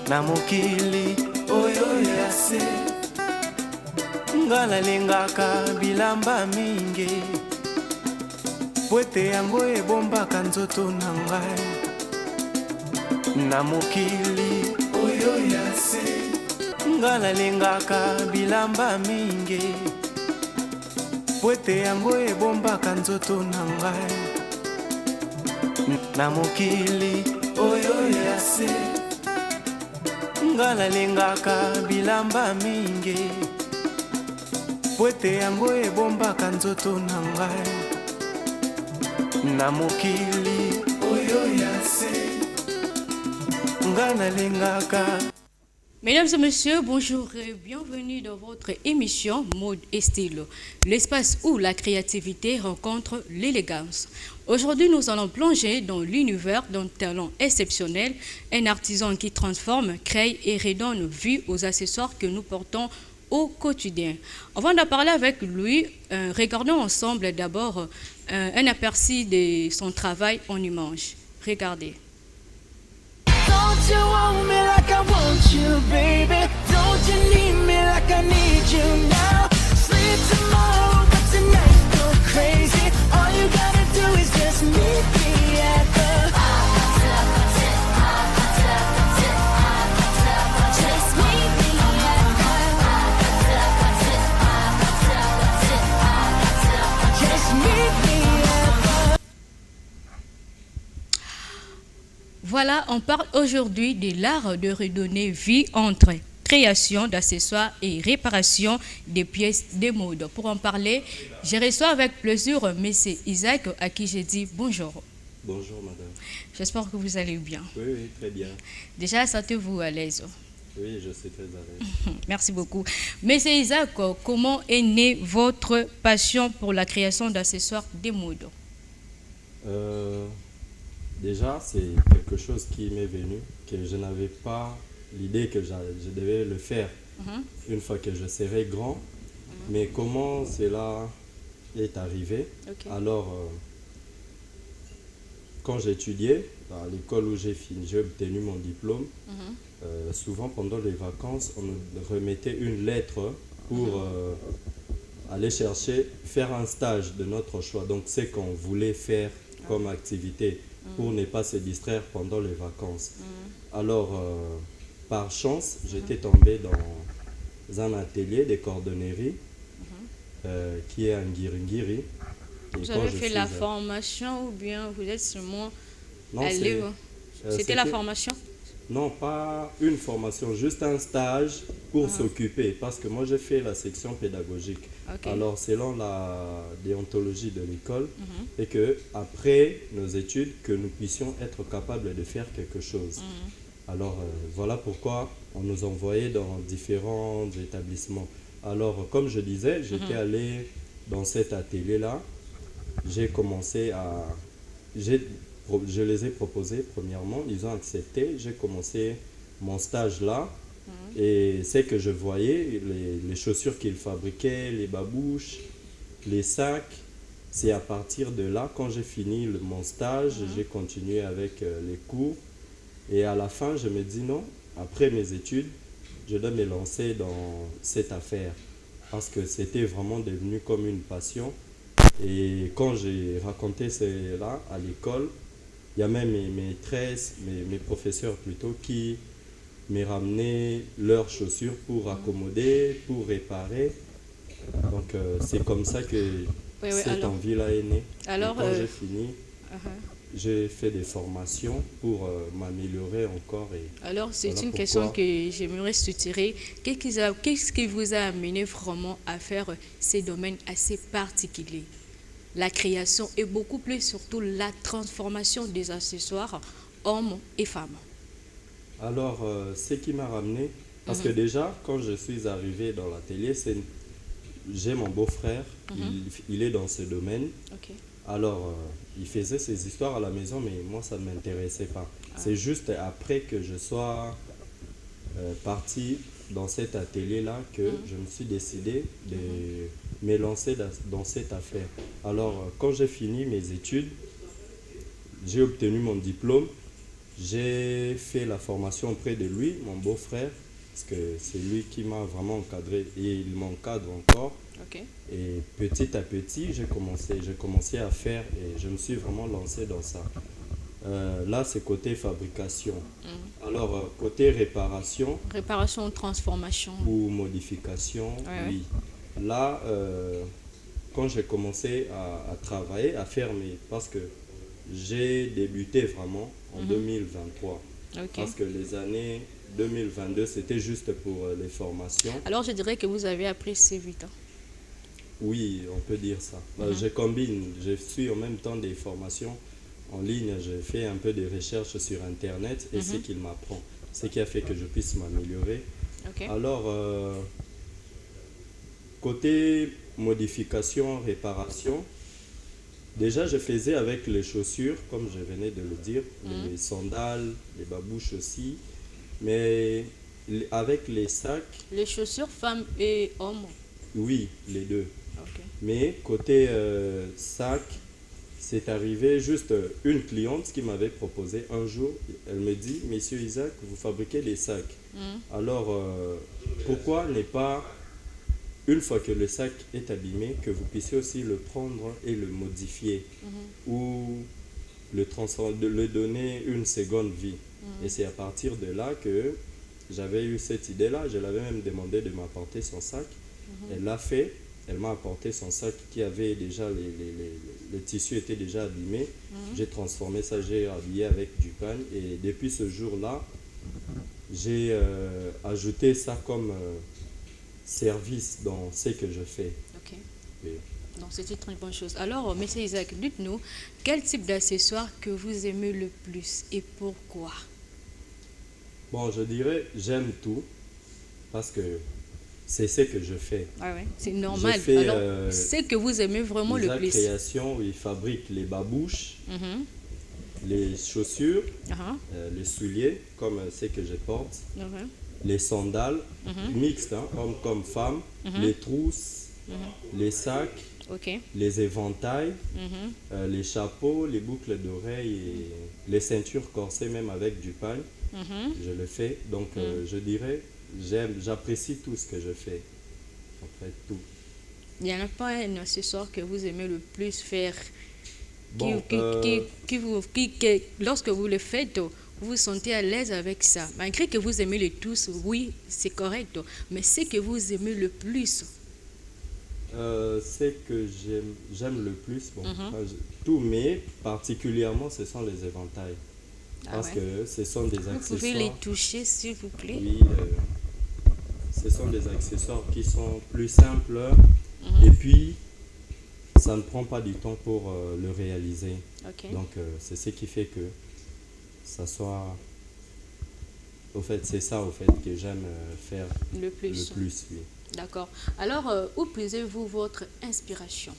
na mokili oyo ya se nga nalingaka bilamba mingi po ete yango ebombaka nzoto na ngai na mokili oyo ya se nga nalingaka bilamba mingi po ete yango ebombaka nzoto na ngai na mokili oyo ya se nga nalingaka bilamba mingi po ete yango ebombaka nzoto na ngai na mokili oyo ya se nga nalingaka. Mesdames et messieurs, bonjour et bienvenue dans votre émission Mode et Style, l'espace où la créativité rencontre l'élégance. Aujourd'hui, nous allons plonger dans l'univers d'un talent exceptionnel, un artisan qui transforme, crée et redonne vie aux accessoires que nous portons au quotidien. Avant de parler avec lui, regardons ensemble d'abord un aperçu de son travail en images. Regardez. Don't you want me like I want you, baby? Don't you need me like I need you now? Sleep tomorrow, but tonight go crazy. All you gotta do is just meet me at the just meet me at the just meet me at the. Voilà, on parle aujourd'hui de l'art de redonner vie entre création d'accessoires et réparation des pièces de mode. Pour en parler, je reçois avec plaisir M. Isaac, à qui je dis bonjour. Bonjour madame. J'espère que vous allez bien. Oui, très bien. Déjà, sentez-vous à l'aise? Oui, je suis très à l'aise. Merci beaucoup. M. Isaac, comment est née votre passion pour la création d'accessoires de mode? Déjà, c'est quelque chose qui m'est venu, que je n'avais pas l'idée que je devais le faire une fois que je serai grand. Mais comment cela est arrivé? Alors, quand j'étudiais à l'école où j'ai obtenu mon diplôme, souvent pendant les vacances, on nous remettait une lettre pour aller faire un stage de notre choix. Donc, c'est qu'on voulait faire comme activité pour ne pas se distraire pendant les vacances. Alors, par chance, j'étais tombé dans un atelier de cordonnerie qui est à Ngiringiri. Vous avez fait la formation ou bien vous êtes seulement allé? C'était la formation? Non, pas une formation, juste un stage pour s'occuper. Parce que moi, j'ai fait la section pédagogique. Alors, selon la déontologie de l'école, et que après nos études, que nous puissions être capables de faire quelque chose. Alors, voilà pourquoi on nous envoyait dans différents établissements. Alors, comme je disais, j'étais allé dans cet atelier-là. J'ai commencé à... Je les ai proposés premièrement, ils ont accepté. J'ai commencé mon stage là. Et c'est que je voyais les chaussures qu'ils fabriquaient, les babouches, les sacs. C'est à partir de là, quand j'ai fini mon stage, j'ai continué avec les cours. Et à la fin, je me dis non, après mes études, je dois me lancer dans cette affaire. Parce que c'était vraiment devenu comme une passion. Et quand j'ai raconté cela à l'école, il y a même mes maîtresses, mes professeurs plutôt, qui me ramenaient leurs chaussures pour accommoder, pour réparer. Donc c'est comme ça que cette envie-là est née. Alors, quand j'ai fini, j'ai fait des formations pour m'améliorer encore. Alors c'est voilà une question que j'aimerais soutirer. Qu'est-ce qui vous a amené vraiment à faire ces domaines assez particuliers? La création et beaucoup plus surtout la transformation des accessoires hommes et femmes. Alors, ce qui m'a ramené, parce que déjà, quand je suis arrivé dans l'atelier, j'ai mon beau-frère, il est dans ce domaine. Alors, il faisait ses histoires à la maison, mais moi, ça ne m'intéressait pas. C'est juste après que je sois parti dans cet atelier-là que je me suis décidé de me lancer dans cette affaire. Alors, quand j'ai fini mes études, j'ai obtenu mon diplôme J'ai fait la formation auprès de lui, mon beau-frère, parce que c'est lui qui m'a vraiment encadré et il m'encadre encore. Ok. Et petit à petit, j'ai commencé à faire et je me suis vraiment lancé dans ça. Là, c'est côté fabrication. Alors, côté réparation Réparation, transformation. ou modification, Ouais, oui. Là, quand j'ai commencé à travailler, à faire parce que j'ai débuté vraiment en 2023. Ok. Parce que les années 2022, c'était juste pour les formations. Alors, je dirais que vous avez appris assez vite. Hein. Oui, on peut dire ça. Je combine, je suis en même temps des formations en ligne, je fais un peu de recherches sur Internet et c'est qu'il m'apprend, ce qui a fait que je puisse m'améliorer. Ok. Alors, côté modification, réparation, déjà je faisais avec les chaussures, comme je venais de le dire, les sandales, les babouches aussi, mais avec les sacs, Les chaussures femmes et hommes. oui, les deux. Ok. Mais côté sac, c'est arrivé juste une cliente qui m'avait proposé un jour, elle me dit, Monsieur Isaac, vous fabriquez des sacs. Alors, pourquoi ne pas, une fois que le sac est abîmé, que vous puissiez aussi le prendre et le modifier ou le donner une seconde vie. Et c'est à partir de là que j'avais eu cette idée-là. Je l'avais même demandé de m'apporter son sac. Elle l'a fait. Elle m'a apporté son sac qui avait déjà, le tissu était déjà abîmé. J'ai transformé ça, j'ai habillé avec du pagne. Et depuis ce jour-là, j'ai ajouté ça comme service dans ce que je fais. Ok. Oui. Donc, c'est une très bonne chose. Alors, monsieur Isaac, dites-nous, quel type d'accessoires que vous aimez le plus et pourquoi? Bon, je dirais, j'aime tout parce que c'est ce que je fais. Ah ouais, c'est normal. Je fais, Alors, c'est que vous aimez vraiment le Isaac plus. Création, où il fabrique les babouches, Mhm. les chaussures, Ah, les souliers, comme ce que je porte, mhm. les sandales, mixtes, hein, hommes comme femmes, les trousses, les sacs, Ok. les éventails, Mhm. les chapeaux, les boucles d'oreilles et les ceintures corsées, même avec du pagne. Mhm. Je le fais. Donc, je dirais, j'apprécie tout ce que je fais. En fait, tout. Il n'y en a pas un accessoire que vous aimez le plus faire Bon, lorsque vous le faites, vous vous sentez à l'aise avec ça. Malgré que vous aimez les tous, oui, c'est correct. Mais c'est que vous aimez le plus. Ce que j'aime le plus, bon, tout, mais particulièrement, ce sont les éventails. Ah Parce ouais. que ce sont des Vous pouvez les accessoires. toucher, s'il vous plaît. Oui, ce sont des accessoires qui sont plus simples et puis ça ne prend pas du temps pour le réaliser. Ok. Donc, c'est ce qui fait que ça soit. Au fait, c'est ça au fait que j'aime faire Le plus. le plus, oui. D'accord. Alors, où puisez-vous votre inspiration?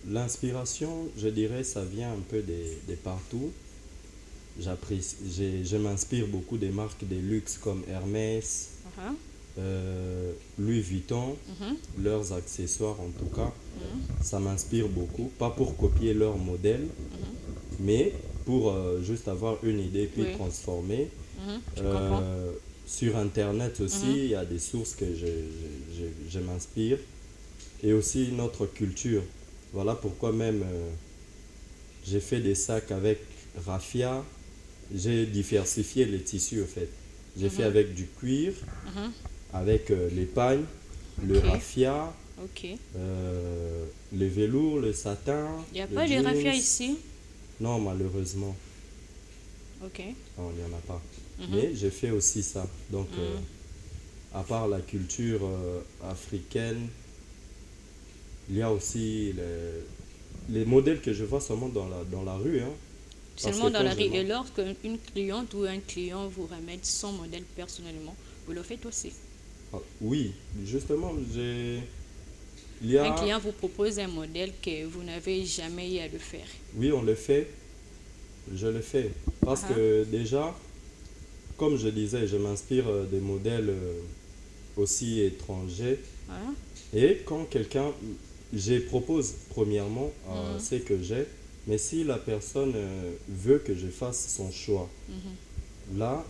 L'inspiration, je dirais, ça vient un peu de partout. Je m'inspire beaucoup des marques de luxe comme Hermès, Louis Vuitton, leurs accessoires en tout cas. Ça m'inspire beaucoup, pas pour copier leur modèle, mais pour juste avoir une idée puis Oui. transformer. Je comprends. Sur Internet aussi, il y a des sources que je m'inspire. Et aussi notre culture. Voilà pourquoi même j'ai fait des sacs avec raffia. J'ai diversifié les tissus en fait. J'ai fait avec du cuir, avec les pagnes, le Ok. raffia, Ok. le velours, le satin. Il n'y a le pas de jeans. raffia ici? Non, malheureusement. Ok. Non, il n'y en a pas. Mais j'ai fait aussi ça. Donc, à part la culture africaine, il y a aussi les modèles que je vois seulement dans la rue. Hein. Parce Seulement que dans quand la rue. je Et lorsqu'une cliente ou un client vous remet son modèle personnellement, vous le faites aussi. oui, justement, il y a... Un client vous propose un modèle que vous n'avez jamais eu à le faire. Oui, on le fait. Je le fais. Parce que déjà, comme je disais, je m'inspire des modèles aussi étrangers. Hein? Et quand quelqu'un, je propose premièrement ce que j'ai Mais si la personne veut que je fasse son choix, là,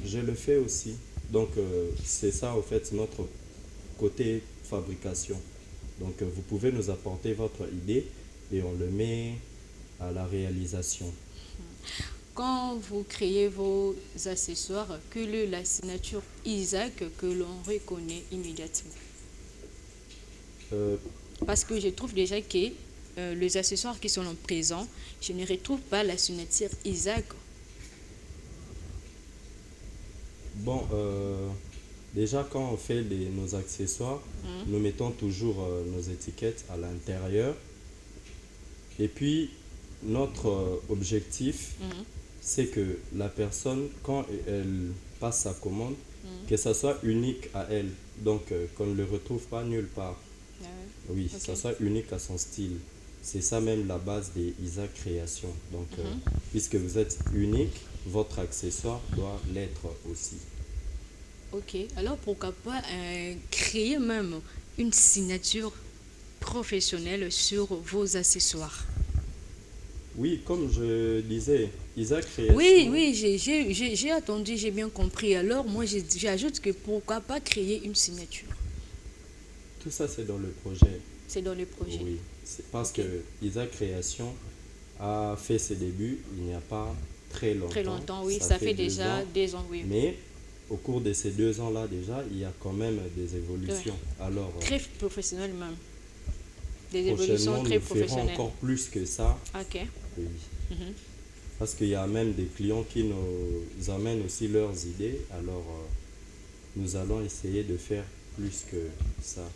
je le fais aussi. Donc, c'est ça, au fait, notre côté fabrication. Donc, vous pouvez nous apporter votre idée et on le met à la réalisation. Quand vous créez vos accessoires, quelle est la signature Isaac que l'on reconnaît immédiatement? Parce que je trouve déjà que les accessoires qui sont en présent, je ne retrouve pas la signature Isaac. Bon, déjà quand on fait nos accessoires, nous mettons toujours nos étiquettes à l'intérieur. Et puis, notre objectif, c'est que la personne, quand elle passe sa commande, que ça soit unique à elle. Donc, qu'on ne le retrouve pas nulle part. Oui, que ça soit unique à son style. C'est ça même la base des Isaac Créations. Donc, puisque vous êtes unique, votre accessoire doit l'être aussi. Ok, alors pourquoi pas créer même une signature professionnelle sur vos accessoires? Oui, comme je disais, Isaac Créations... Oui, j'ai attendu, j'ai bien compris. Alors, moi, j'ajoute que pourquoi pas créer une signature? Tout ça, c'est dans le projet. C'est dans le projet. Oui, c'est parce que Isaac Création a fait ses débuts il n'y a pas très longtemps. Très longtemps, oui, ça fait déjà 2 ans, oui. Mais au cours de ces 2 ans-là, déjà, il y a quand même des évolutions. Ouais. Alors, très professionnel même. Des évolutions très nous ferons professionnelles. encore plus que ça. Ok. Oui. Parce qu'il y a même des clients qui nous amènent aussi leurs idées. Alors, nous allons essayer de faire plus que ça.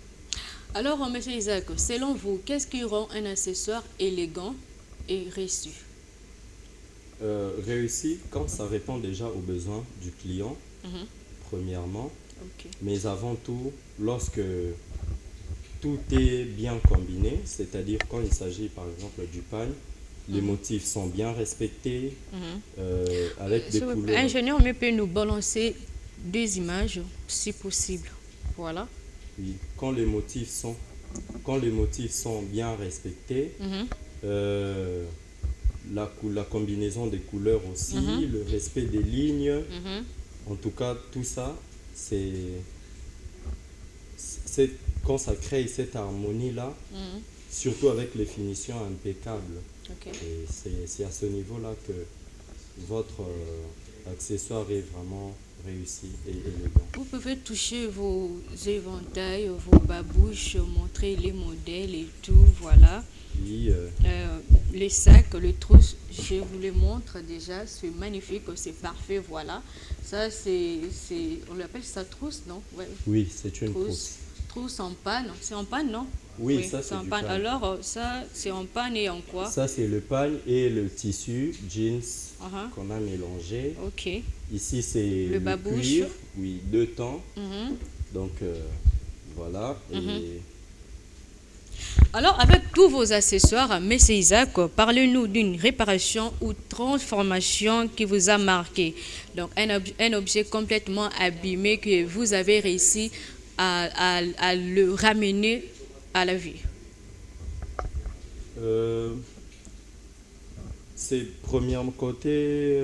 Alors, M. Isaac, selon vous, qu'est-ce qui rend un accessoire élégant et réussi? Réussi quand ça répond déjà aux besoins du client, premièrement. Ok. Mais avant tout, lorsque tout est bien combiné, c'est-à-dire quand il s'agit par exemple du pagne, les motifs sont bien respectés, avec des couleurs. Ingénieur, peut nous balancer 2 images si possible. Voilà. Oui, quand les motifs sont bien respectés, la combinaison des couleurs aussi, le respect des lignes, en tout cas tout ça, c'est quand ça crée cette harmonie-là, surtout avec les finitions impeccables. Okay. Et c'est à ce niveau-là que votre accessoire est vraiment réussi et élégant. Vous pouvez toucher vos éventails, vos babouches, montrer les modèles et tout, voilà. Oui, les sacs, les trousses, je vous les montre déjà, c'est magnifique, c'est parfait, voilà. Ça, on l'appelle ça trousse, non? Ouais. Oui, c'est une trousse. Trousse en panne, c'est en panne, non? Oui, ça c'est en panne. Alors, ça, c'est en panne et en quoi? Ça, c'est le pagne et le tissu jeans qu'on a mélangé. Ok. Ici, c'est le babouche. cuir, oui, 2 tons. Donc, voilà. Et... Alors, avec tous vos accessoires, M. Isaac, parlez-nous d'une réparation ou transformation qui vous a marqué. Donc, un objet complètement abîmé que vous avez réussi à le ramener à la vie. C'est premièrement côté...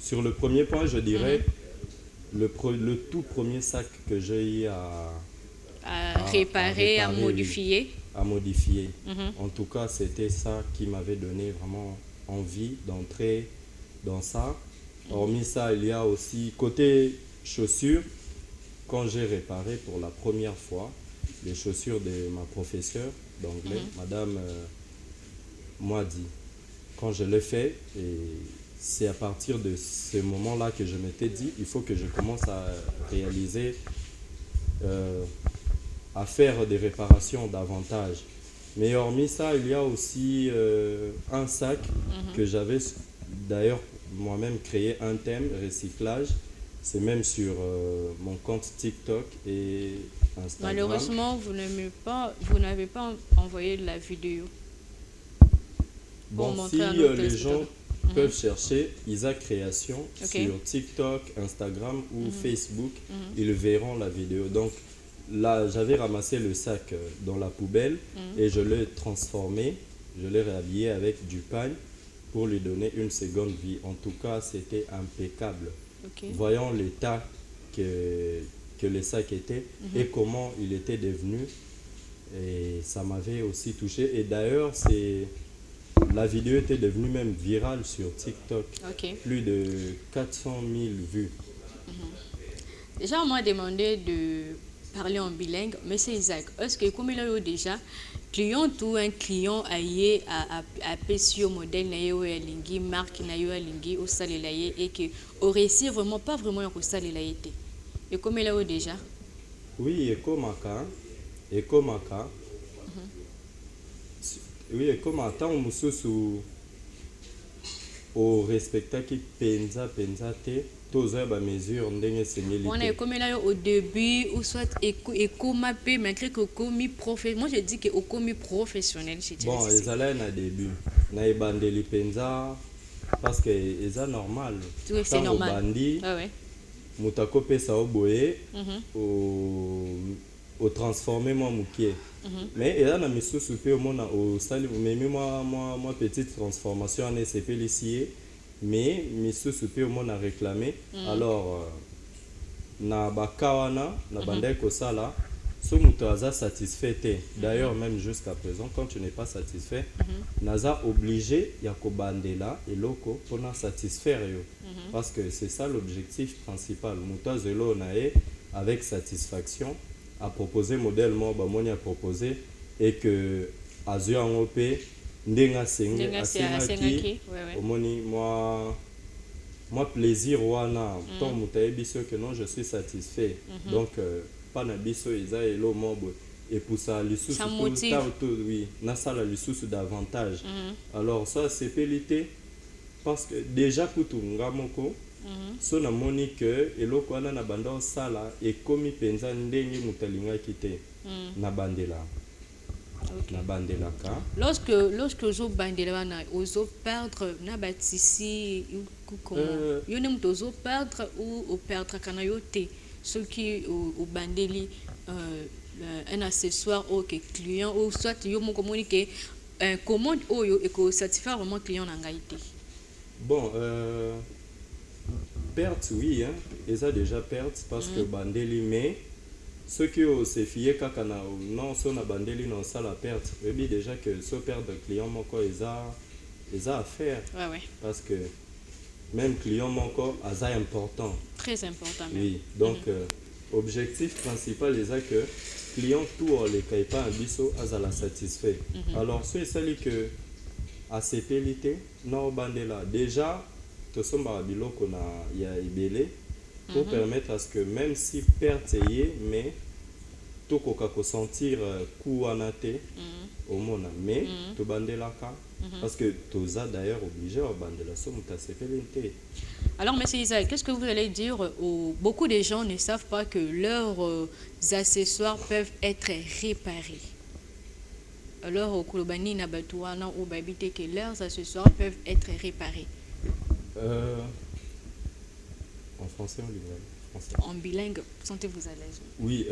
sur le premier point, je dirais le tout premier sac que j'ai eu à réparer, à modifier. À modifier. En tout cas, c'était ça qui m'avait donné vraiment envie d'entrer dans ça. Hormis ça, il y a aussi côté chaussures. Quand j'ai réparé pour la première fois les chaussures de ma professeure d'anglais, Madame Moadi, quand je l'ai fait, et c'est à partir de ce moment-là que je m'étais dit, il faut que je commence à réaliser, à faire des réparations davantage. Mais hormis ça, il y a aussi un sac que j'avais d'ailleurs moi-même créé, un thème recyclage. C'est même sur mon compte TikTok et Instagram. Malheureusement, vous n'avez pas envoyé la vidéo. Bon, si les gens peuvent chercher Isaac Création sur TikTok, Instagram ou Facebook, ils verront la vidéo. Donc là, j'avais ramassé le sac dans la poubelle et je l'ai transformé. je l'ai réhabillé avec du pagne pour lui donner une seconde vie. En tout cas, c'était impeccable. Voyons l'état que le sac était et comment il était devenu. Et ça m'avait aussi touché. Et d'ailleurs, la vidéo était devenue même virale sur TikTok. Plus de 400 000 vues. Déjà, on m'a demandé de parler en bilingue, mais c'est Isaac. Est-ce que comme il a eu déjà client ou un client aillé à PCO modèle na yo ya lingi marque na yo ya lingi au salela et que au réussi vraiment pas vraiment au salela été. Et comme il a eu déjà. Oui, et comme oui, et comme attend mususu au respecta qui penza te toza ba mesure ndenge senyeli. On est comme là au début ou soit écoma pe malgré que commis professionnel. Moi je dis que au commis professionnel chez bon, ils allaient na début na ebandeli penza parce que eza normal. Oui, c'est normal. Bandi, mutako pesa oboye au transformer moi mukie. Mais il y a na misusu pe mona au sali memi moi petite transformation en SCP ici. Mais misusu pe mona réclamé alors na bakawana na bandai ko sala so muto aza satisfait. D'ailleurs même jusqu'à présent quand tu n'es pas satisfait naza obligé ya ko bandela eloko pour na satisfaire yo parce que c'est ça l'objectif principal muto zelo nae avec satisfaction à proposer modèle mo ba moni a proposer et que azu yango pe ndenga senge asengaki omoni moi plaisir wana tant mutaye biso que non je suis satisfait donc pas na biso eza elo mobo et pour ça lisusu tout oui na sala lisusu davantage alors ça c'est pelité parce que déjà kutu ngamoko so na moni que eloko wana na banda sala et komi penza ndenge mutalinga kite na bandela. Lorsque ozo bandela na ozo perdre na batisi comment yo nem ozo perdre ou au perdre kana yo te ce qui au bandeli un accessoire au client ou soit yo mo communiquer commande oyo et que satisfaire vraiment client na ngaité. Bon perte oui hein et ça déjà perte parce que bandeli mais ceux qui se fié kaka na non so na bandeli non ça la perte mais bien déjà que ce perdre client moko eza à faire parce que même client moko aza important très important même. Oui donc objectif principal est que client tout les kai pas biso azala satisfait alors ce sali que ACPLité non bandela déjà to somba biloko na ya ibele pour permettre à ce que même si perte y est mais tout ko sentir coup anate au mona mais to bandela ka parce que toza d'ailleurs obligé à bandela so muta CPLT. Alors monsieur Isaac, qu'est-ce que vous allez dire beaucoup de gens ne savent pas que leurs accessoires peuvent être réparés. Alors au Kolobani na batuana ou babité que leurs accessoires peuvent être réparés. En français ou en bilingue français. En bilingue, sentez-vous à l'aise. Oui,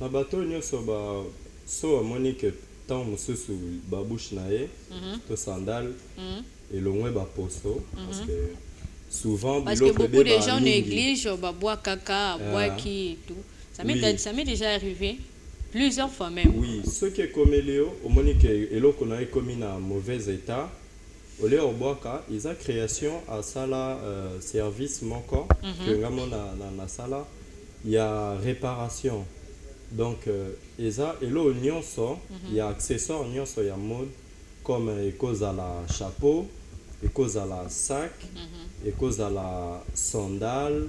na bateau nyonso ba so amoni que tant mususu babouche nae to sandal et longwe ba poso parce que souvent parce que beaucoup de gens négligent ba bois caca, bois qui et tout. Ça m'est déjà arrivé plusieurs fois même. Oui, ce qui est comme Léo, au moni que eloko nae commis na mauvais état. Au lieu de boire, ils ont création à sala service moko que ngamo na sala il y a réparation donc ils a elo nyonso il y a accessoires nyonso ya mode comme cause à la chapeau et cause à la sac et cause à la sandale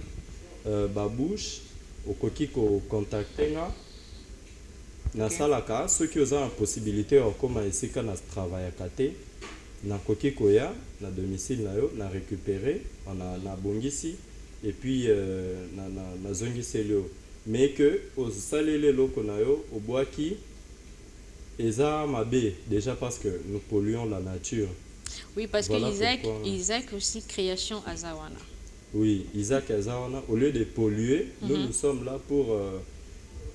babouche au kokiko contacter na sala ka ceux qui ont la possibilité comme esika na travail à côté na koki koya na domicile na yo na récupérer na bongisi et puis na zongisi leo mais que au salele loko na yo au bois qui eza mabe déjà parce que nous polluons la nature. Oui parce voilà que Isaac aussi création azawana. Oui, Isaac azawana au lieu de polluer nous sommes là pour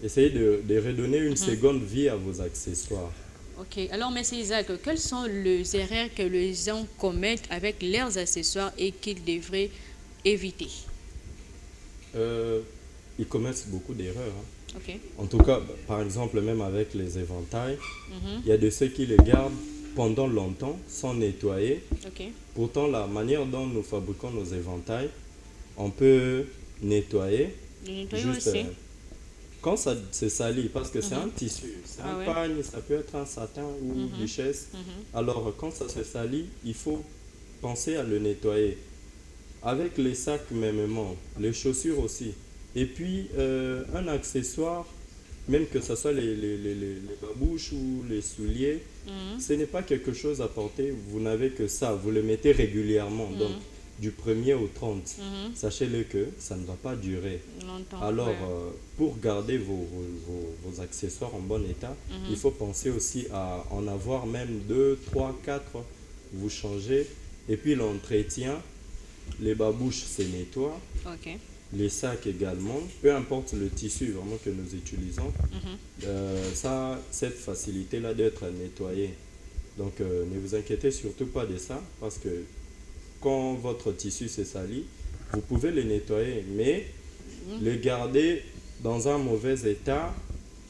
essayer de redonner une seconde vie à vos accessoires. Ok, alors monsieur Isaac, quelles sont les erreurs que les gens commettent avec leurs accessoires et qu'ils devraient éviter? Euh, Ils commettent beaucoup d'erreurs, hein. Ok. En tout cas, par exemple, même avec les éventails, il y a de ceux qui les gardent pendant longtemps sans nettoyer. Ok. Pourtant, la manière dont nous fabriquons nos éventails, on peut nettoyer Le nettoyer juste aussi. quand ça se salit, parce que c'est un tissu, c'est Ah un ouais. pagne, ça peut être un satin ou du chaise. Alors, quand ça se salit, il faut penser à le nettoyer. Avec les sacs mêmement, les chaussures aussi. Et puis, un accessoire, même que ce soit les babouches ou les souliers, ce n'est pas quelque chose à porter, vous n'avez que ça, vous le mettez régulièrement, donc du 1er au 30. Sachez-le que ça ne va pas durer. Longtemps. Alors, Ouais. pour garder vos accessoires en bon état, il faut penser aussi à en avoir même 2, 3, 4, vous changez. Et puis l'entretien, les babouches se nettoient, Ok. les sacs également, peu importe le tissu vraiment que nous utilisons, ça a cette facilité-là d'être nettoyé. Donc ne vous inquiétez surtout pas de ça, parce que quand votre tissu se salit, vous pouvez le nettoyer, mais le garder dans un mauvais état,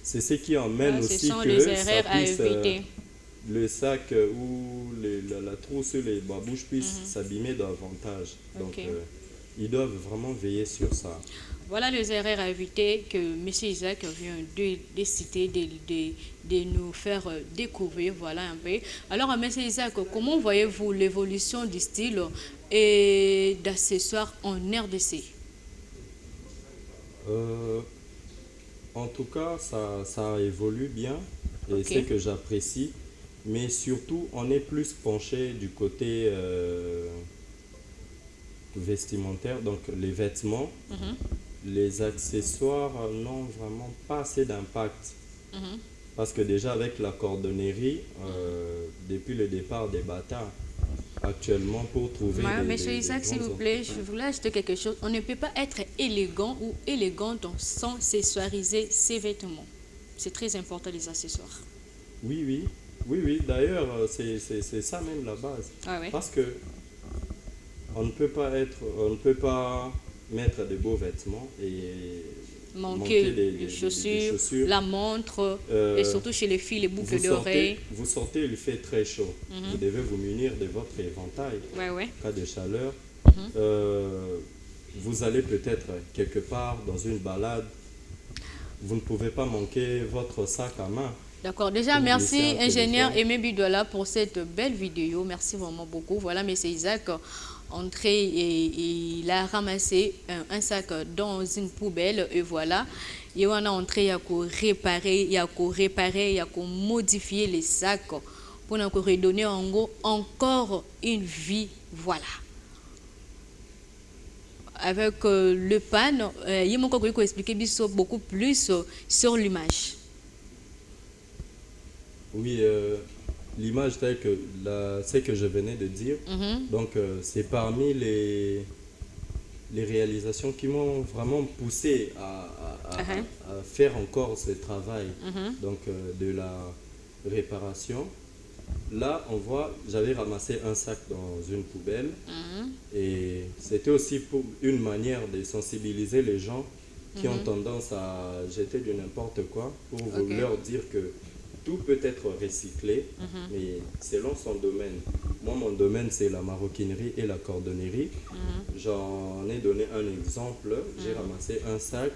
c'est ce qui emmène Ah, ce aussi sont que les ça erreurs à puisse, éviter. le sac ou la trousse, les babouches puissent s'abîmer davantage. Donc, Ok. ils doivent vraiment veiller sur ça. Voilà les erreurs à éviter que M. Isaac vient de citer, de nous faire découvrir. Voilà un peu. Alors, M. Isaac, comment voyez-vous l'évolution du style et d'accessoires en RDC? Euh, En tout cas, ça évolue bien et Ok. c'est que j'apprécie. Mais surtout, on est plus penché du côté vestimentaire, donc les vêtements. Les accessoires n'ont vraiment pas assez d'impact. Parce que déjà avec la cordonnerie, depuis le départ des bâtards, actuellement pour trouver Monsieur Isaac, s'il vous plaît, je voulais ajouter quelque chose. On ne peut pas être élégant ou élégante sans accessoiriser ses vêtements. C'est très important, les accessoires. Oui, oui, oui, oui. D'ailleurs, c'est ça même la base. Ah ouais. Parce que on ne peut pas mettre de beaux vêtements et Manquer des les chaussures, la montre, Euh, et surtout chez les filles, les boucles d'oreilles. vous sortez, il fait très chaud. Vous devez vous munir de votre éventail. Ouais, ouais. En cas de chaleur, vous allez peut-être quelque part dans une balade. Vous ne pouvez pas manquer votre sac à main. D'accord. Déjà, Pour merci, laisser un ingénieur téléphone. Aimé Bidola, pour cette belle vidéo. Merci vraiment beaucoup. Voilà, M. Isaac, entré et il a ramassé un sac dans une poubelle. Et voilà. Et on a entré, il y a qu'à réparer, il y a qu'à modifier les sacs pour nous redonner en gros encore une vie. Voilà. Avec le pan, il m'a encore expliqué beaucoup plus sur l'image. Oui, l'image telle que ce que je venais de dire. Donc, c'est parmi les réalisations qui m'ont vraiment poussé à faire encore ce travail donc, de la réparation. Là, on voit, j'avais ramassé un sac dans une poubelle et c'était aussi pour une manière de sensibiliser les gens qui ont tendance à jeter du n'importe quoi pour leur dire que tout peut être recyclé, mais selon son domaine. Moi, mon domaine, c'est la maroquinerie et la cordonnerie. J'en ai donné un exemple. J'ai ramassé un sac,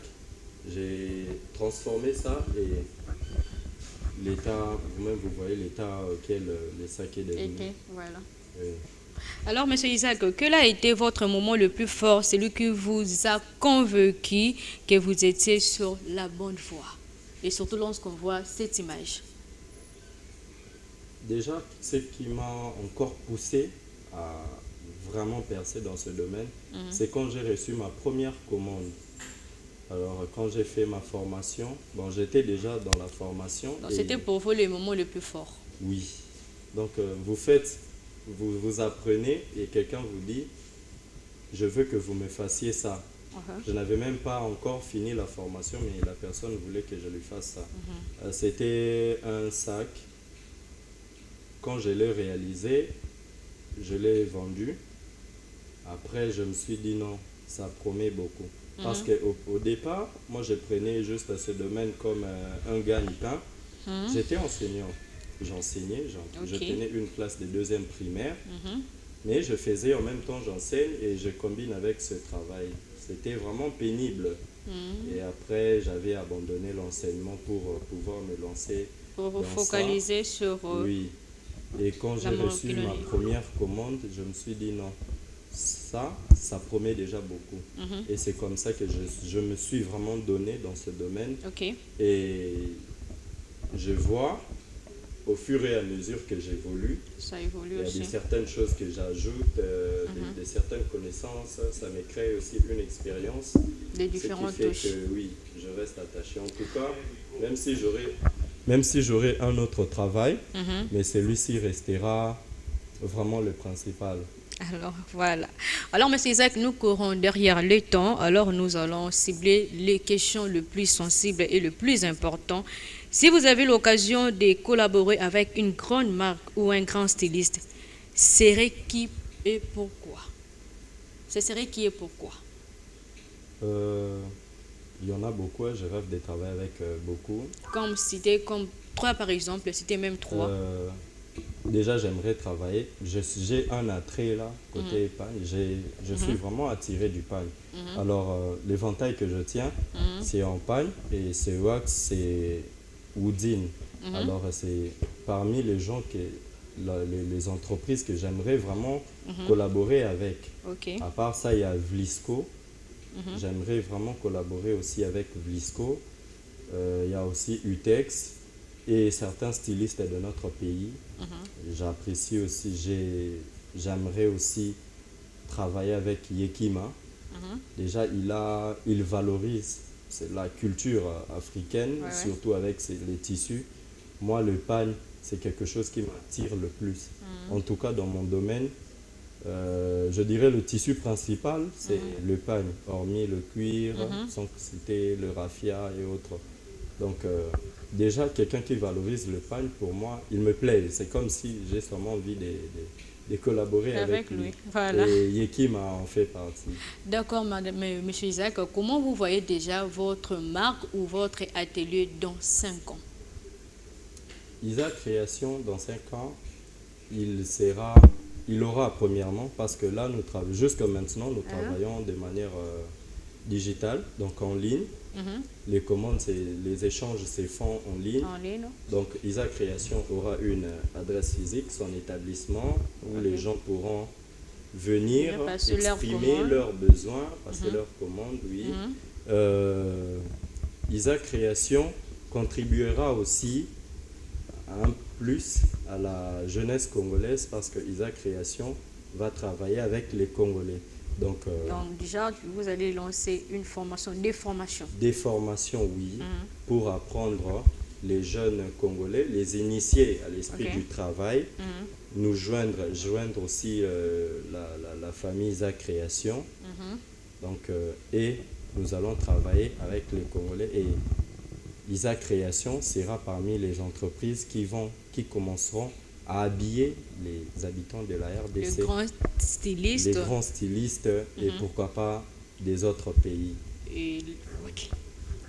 j'ai transformé ça et l'état, vous-même, vous voyez l'état auquel le sac est devenu. Voilà. Oui. Alors, M. Isaac, quel a été votre moment le plus fort, celui qui vous a convaincu que vous étiez sur la bonne voie? Et surtout lorsqu'on voit cette image. Déjà, ce qui m'a encore poussé à vraiment percer dans ce domaine, c'est quand j'ai reçu ma première commande. Alors, quand j'ai fait ma formation, bon, j'étais déjà dans la formation. Donc, et c'était pour vous le moment le plus fort. oui. Donc, vous apprenez et quelqu'un vous dit, je veux que vous me fassiez ça. Je n'avais même pas encore fini la formation, mais la personne voulait que je lui fasse ça. C'était un sac quand je l'ai réalisé, je l'ai vendu. Après, je me suis dit non, ça promet beaucoup. Parce qu'au départ, moi, je prenais juste ce domaine comme un gagne-pain. J'étais enseignant. J'enseignais, je tenais une classe de 2e primaire. Mais je faisais en même temps, j'enseigne et je combine avec ce travail. C'était vraiment pénible. Et après, j'avais abandonné l'enseignement pour pouvoir me lancer Pour vous dans focaliser ça. sur Oui. Et quand j'ai la reçu ma maroquinerie. première commande, je me suis dit non, ça promet déjà beaucoup. Et c'est comme ça que je me suis vraiment donné dans ce domaine. Ok. Et je vois, au fur et à mesure que j'évolue, Ça évolue il y a aussi. certaines choses que j'ajoute, des certaines connaissances, ça me crée aussi une expérience. Les différentes Ce qui fait touches. que oui, je reste attaché. En tout cas, même si j'aurai un autre travail, mais celui-ci restera vraiment le principal. Alors voilà. Alors Monsieur Isaac, nous courons derrière le temps. Alors nous allons cibler les questions les plus sensibles et le plus important. Si vous avez l'occasion de collaborer avec une grande marque ou un grand styliste, serait qui et pourquoi? Ce serait qui et pourquoi? Il y en a beaucoup, je rêve de travailler avec beaucoup. Comme trois par exemple, citer même trois. Déjà, j'aimerais travailler. J'ai un attrait là, côté pagne. Je suis vraiment attiré du pagne. Alors, l'éventail que je tiens, c'est en pagne et c'est wax, c'est woodine. Alors, c'est parmi les gens, les entreprises que j'aimerais vraiment collaborer avec. Ok. À part ça, il y a Vlisco. J'aimerais vraiment collaborer aussi avec Vlisco. Il y a aussi Utex et certains stylistes de notre pays. J'apprécie aussi, j'aimerais aussi travailler avec Yekima. Déjà, il valorise la culture africaine, surtout avec les tissus. Moi, le pagne, c'est quelque chose qui m'attire le plus. En tout cas, dans mon domaine, je dirais le tissu principal, c'est le pagne, hormis le cuir, sans citer le raffia et autres. Donc, déjà, quelqu'un qui valorise le pagne, pour moi, il me plaît. C'est comme si j'ai seulement envie de collaborer avec lui. Voilà. Et Yekima en fait partie. D'accord, Monsieur Isaac, comment vous voyez déjà votre marque ou votre atelier dans 5 ans? Isaac Création, dans 5 ans, il aura premièrement, parce que là, jusqu'à maintenant, nous travaillons de manière digitale, donc en ligne. Les commandes, les échanges se font en ligne. Donc, Isaac Création aura une adresse physique, son établissement, où les gens pourront venir exprimer leurs besoins, passer leurs commandes, oui. Isaac Création contribuera aussi un plus à la jeunesse congolaise parce que Isaac Création va travailler avec les Congolais. Donc déjà, vous allez lancer une formation, des formations. Des formations, oui, pour apprendre les jeunes Congolais, les initier à l'esprit du travail, nous joindre aussi la famille Isaac Création. Donc, et nous allons travailler avec les Congolais et Isaac Création sera parmi les entreprises qui commenceront à habiller les habitants de la RDC. Les grands stylistes. Les grands stylistes et pourquoi pas des autres pays.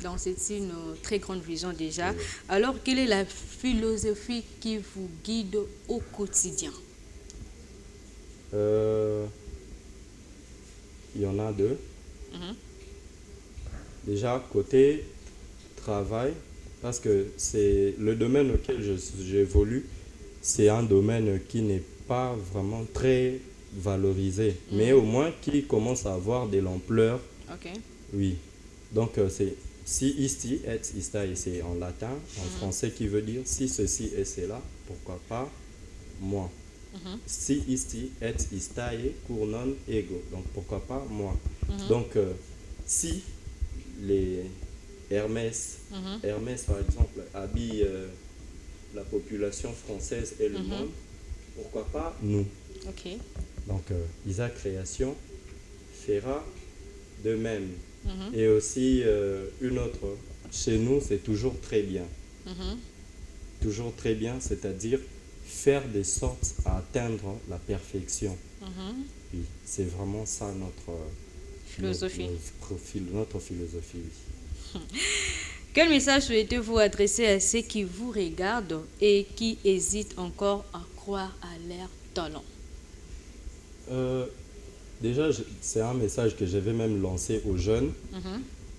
Donc c'est une très grande vision déjà. Alors quelle est la philosophie qui vous guide au quotidien? Il y en a deux. Déjà, côté travail, parce que c'est le domaine auquel j'évolue, c'est un domaine qui n'est pas vraiment très valorisé, mais au moins qui commence à avoir de l'ampleur. Oui. Donc, c'est si isti et istai, c'est en latin, en français qui veut dire si ceci et cela, pourquoi pas moi. Si isti et istai cur non ego, donc pourquoi pas moi. Donc, si les Hermès par exemple habille la population française et le monde, pourquoi pas nous. Donc Isaac Création fera de même. Et aussi une autre, chez nous c'est toujours très bien. Toujours très bien, c'est-à-dire faire des sortes à atteindre la perfection. Oui, c'est vraiment ça notre Philosophie. Notre philosophie, oui. Quel message souhaitez-vous adresser à ceux qui vous regardent et qui hésitent encore à croire à leur talent? Déjà, c'est un message que je vais même lancer aux jeunes.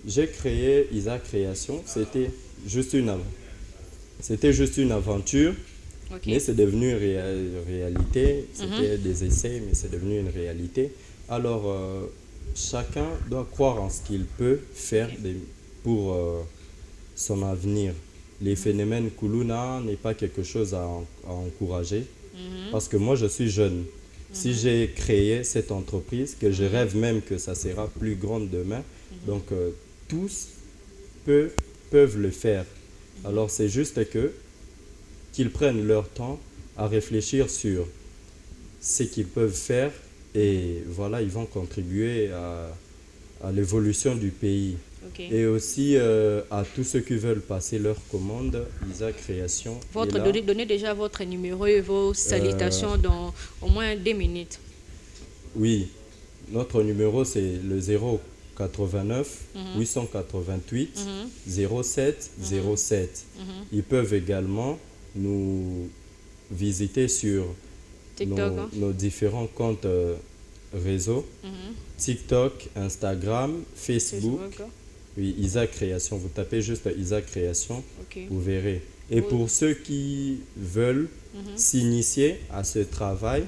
J'ai créé Isa Création, c'était juste une aventure, mais c'est devenu une réalité. C'était des essais, mais c'est devenu une réalité. Alors, chacun doit croire en ce qu'il peut faire pour son avenir. Les phénomènes Kuluna n'est pas quelque chose à encourager, parce que moi, je suis jeune. Si j'ai créé cette entreprise, que je rêve même que ça sera plus grande demain, donc tous peuvent le faire. Alors c'est juste qu'ils prennent leur temps à réfléchir sur ce qu'ils peuvent faire et voilà, ils vont contribuer à l'évolution du pays. Et aussi à tous ceux qui veulent passer leur commande, Isa Création. Donnez déjà votre numéro et vos salutations dans au moins 2 minutes. Oui, notre numéro c'est le 089 888 07 07. Ils peuvent également nous visiter sur nos différents comptes réseaux, TikTok, Instagram, Facebook. Oui, Isa Création, vous tapez juste Isa Création, vous verrez. Et pour ceux qui veulent s'initier à ce travail,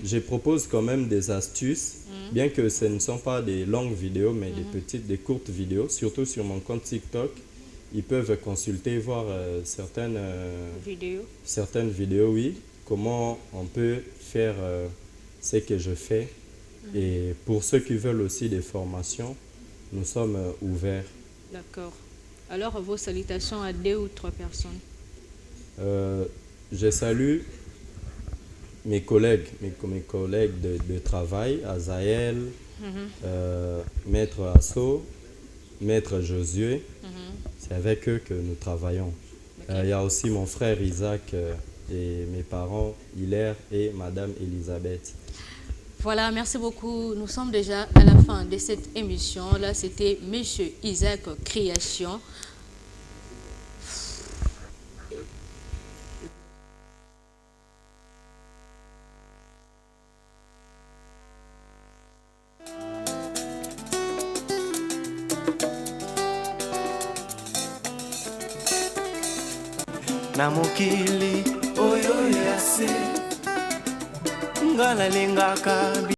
je propose quand même des astuces, bien que ce ne sont pas des longues vidéos, mais des courtes vidéos, surtout sur mon compte TikTok. Ils peuvent consulter, voir certaines vidéos, oui, comment on peut faire ce que je fais. Et pour ceux qui veulent aussi des formations, nous sommes ouverts. D'accord. Alors, vos salutations à 2 ou 3 personnes. Je salue mes collègues de travail, Azaël, Maître Asso, Maître Josué. C'est avec eux que nous travaillons. Il y a aussi mon frère Isaac et mes parents Hilaire et Madame Elisabeth. Voilà, merci beaucoup. Nous sommes déjà à la fin de cette émission. Là, c'était Monsieur Isaac Création. Na mokili oyo yase ngala lengaka